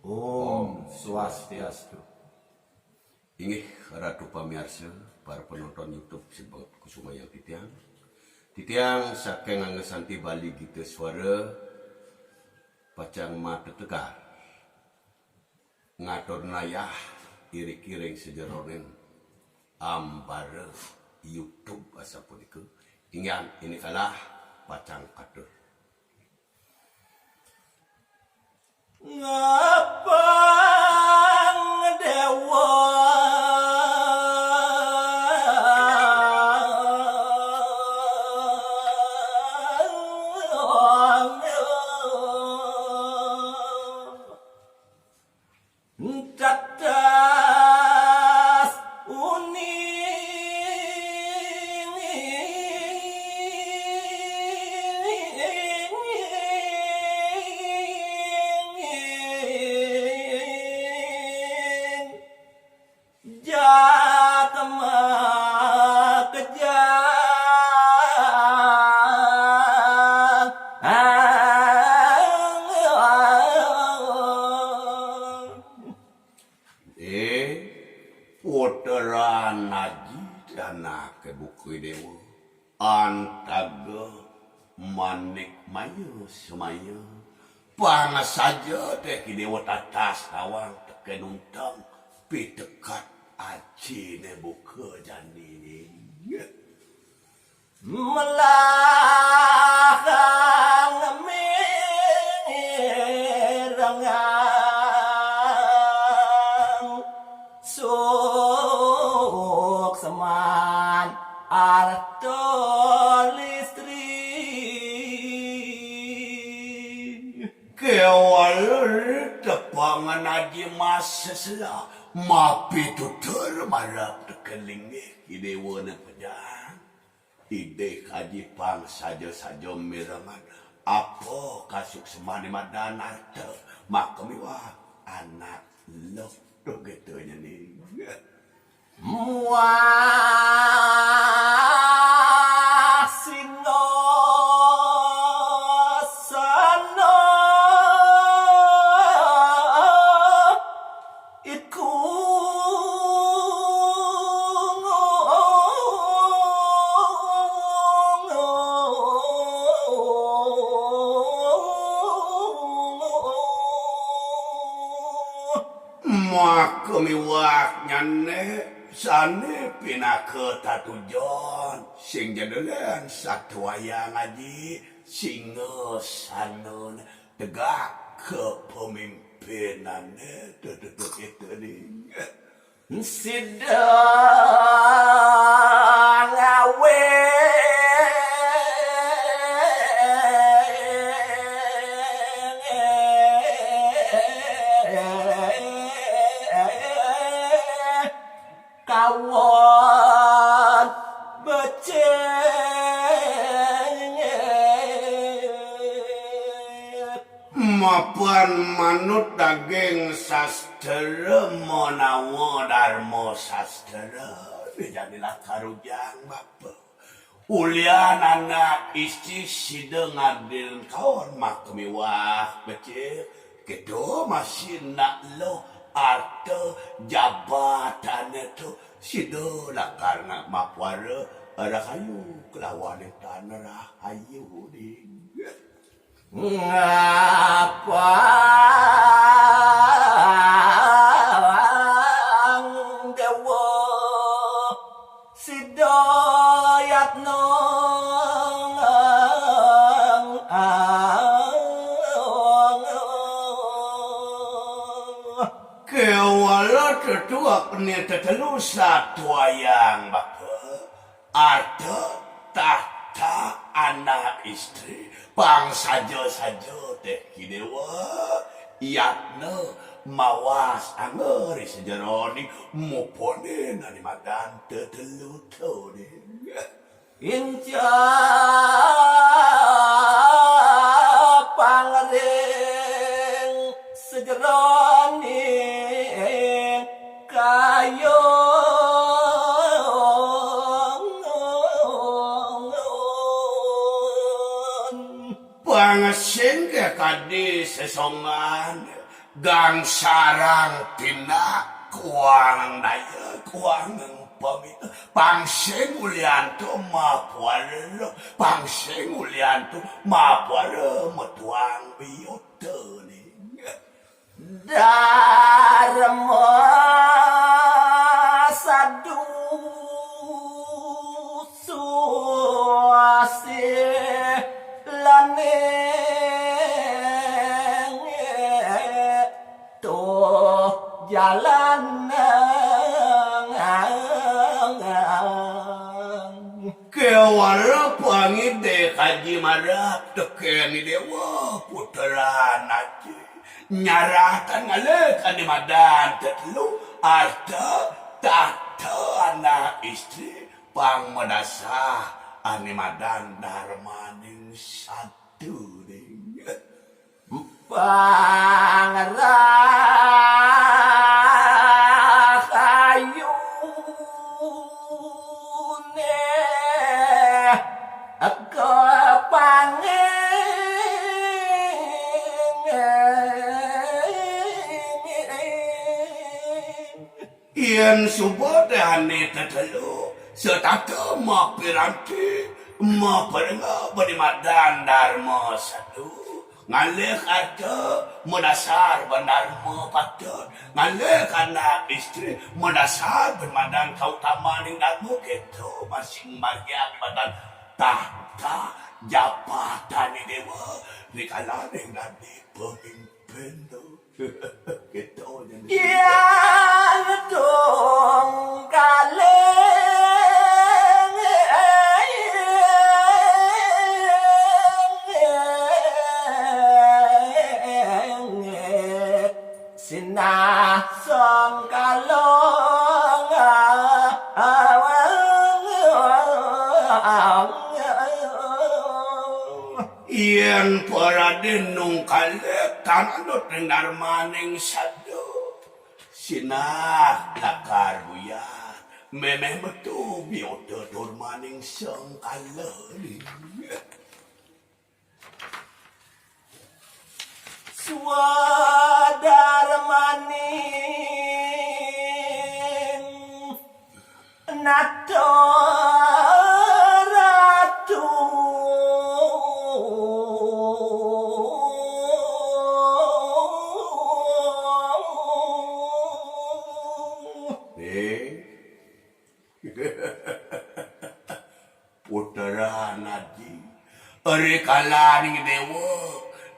Om Swastiastu. Inggih ratu pamirsa para penonton YouTube Simbang Kusumaya Titiang. Titiang saking anggesanti Bali Gita Suara pacang mata tegar. Ngatur nayah irik-iring sejeronin ambara YouTube asa punika. Ingat ini kalah pacang katur. Ngapang dewa cadas Jatama Puteran Naji dana ke buku dewa antaga manik mayu semaya pangas saja teh dewa tatas tawang teken untang pitekat aci ne buku jani melahang merangang sok seman arto listri kewal tepangan aji masa sela mapi tutur marap tekelingi idewa na pedang ide kaji pang saja mirangan apa kasuk semani madan arta makamiwa anak lo tuh gitu nih muasino sano iku makamiwak nyane sane pinake tatujon sing jadelan satwaya ngaji singa sanon tegak kepemimpinan itu nih sidang awe kawan becek mapan manut daging sastra menawa dharma sastra jadilah karujang bapa ulian anak istri sideng adil kawan makmiwah becik kedo masih nak lo arta jabatan itu sidolah karena makwara rahayu kelawan tanah rahayu di ngapa dewa sidayatno kewala tetua kene tetelu satwayang bapa ada tahta anak istri pang saja teh kidewa yatna mawas angeri sejaroni mupone nani madan tetelu tone inca pangreng sejeroni kayo pangasing ke kadi sesongan gang sarang tina kuang daya kuang pamit pangseng ulianto mapuarelo pangseng ulianto mapuare metuang biyote ni Dharma sadu suasi lane to jalan kewala pangi de kaji marap tekeni dewa putra naji nyaratan ngalekan di madan tetlu arta tata anak istri pang medasa ani madan darmaning satu ding pangrahayu yen subodane tetelu setata mapiranti maperenga berimadan dharma satu ngalih ada mendasar bandarma patut ngalih anak istri mendasar bermadan kautamaan yang dharma gitu masing bagian badan tahta jabatan dewa di kalangan yang nanti pemimpin tu gitu yang dong kaleng sinah song kalong yen para denung kalek tananot ng darmaning sado sinah lakar buyat memeh metu biyoto darmaning sang kalali swadarmaning nato ratu putra nadi eri kalaning dewa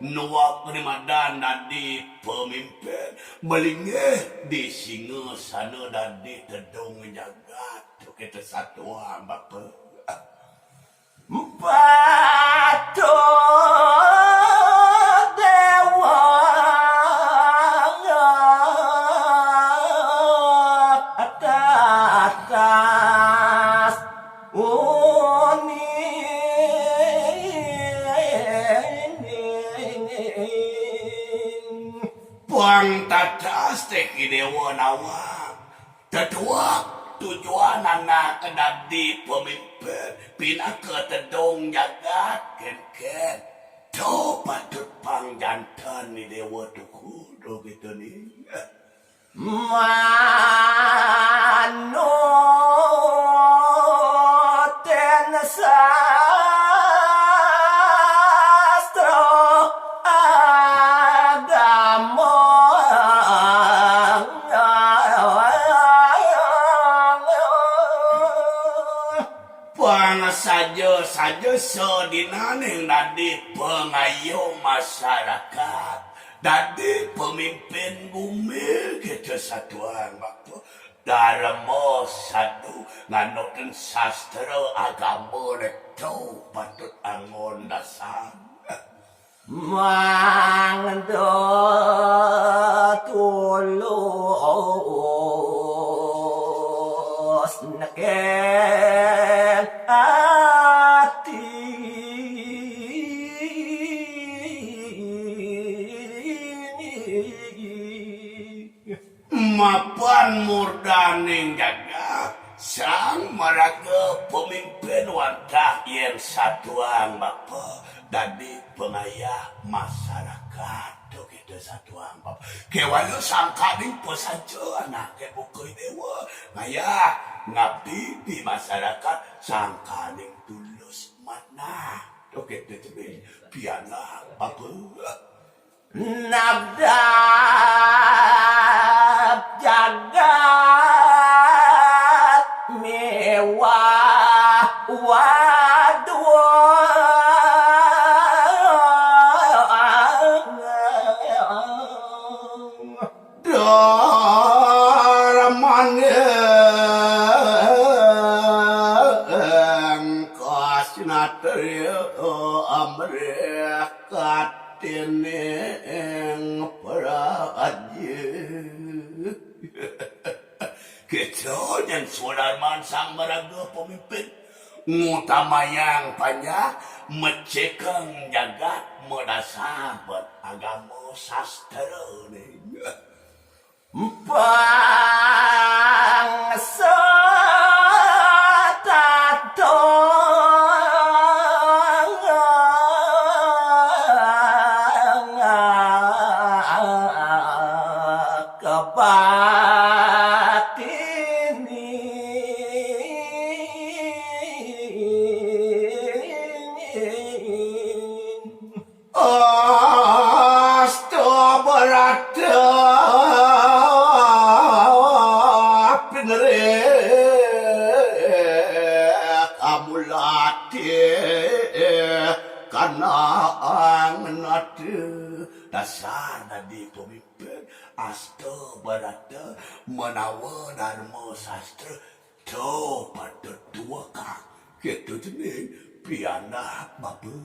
nuwak rimadan nadi pemimpin melingeh di singa sana nadi tedong jagat kita satu hamba Pato dewa atas puang tatas teki dewa nawang tetua tujuan anak kedadi pemimpin pinaka tedong jagat ken to patut pang jantan ni dewa tuku do gitu ni Manoten sastro agama pang saja sedinaning nadi pengayom masyarakat dadi pemimpin bumi kita satuan waktu dharma satu nganoten sastra agama itu patut angon dasar mangdo tulus neken ati mapan murdaning jagat sang maraga pemimpin wadah yang satuan bapa dadi pengayah masyarakat gitu satu ambap. Kewalu sangkaning pesaja anak ke bukoy dewa. Ngaya ngabdi di masyarakat sangkaning tulus mana. Oke tebe piana apa? Nabdab jagat mewah Ramaneng kasinaterio amrekat teneng peraji. Gitu dan Sudarman sang meraga pemimpin ngutamayang banyak mecekeng jagat medasabat agama sastra nih. bangsa Astabarata pinere kamulati karena angnate dasar nadi pemimpin astabarata menawa dharma sastra to pada dua kak gitu jenis piana babu.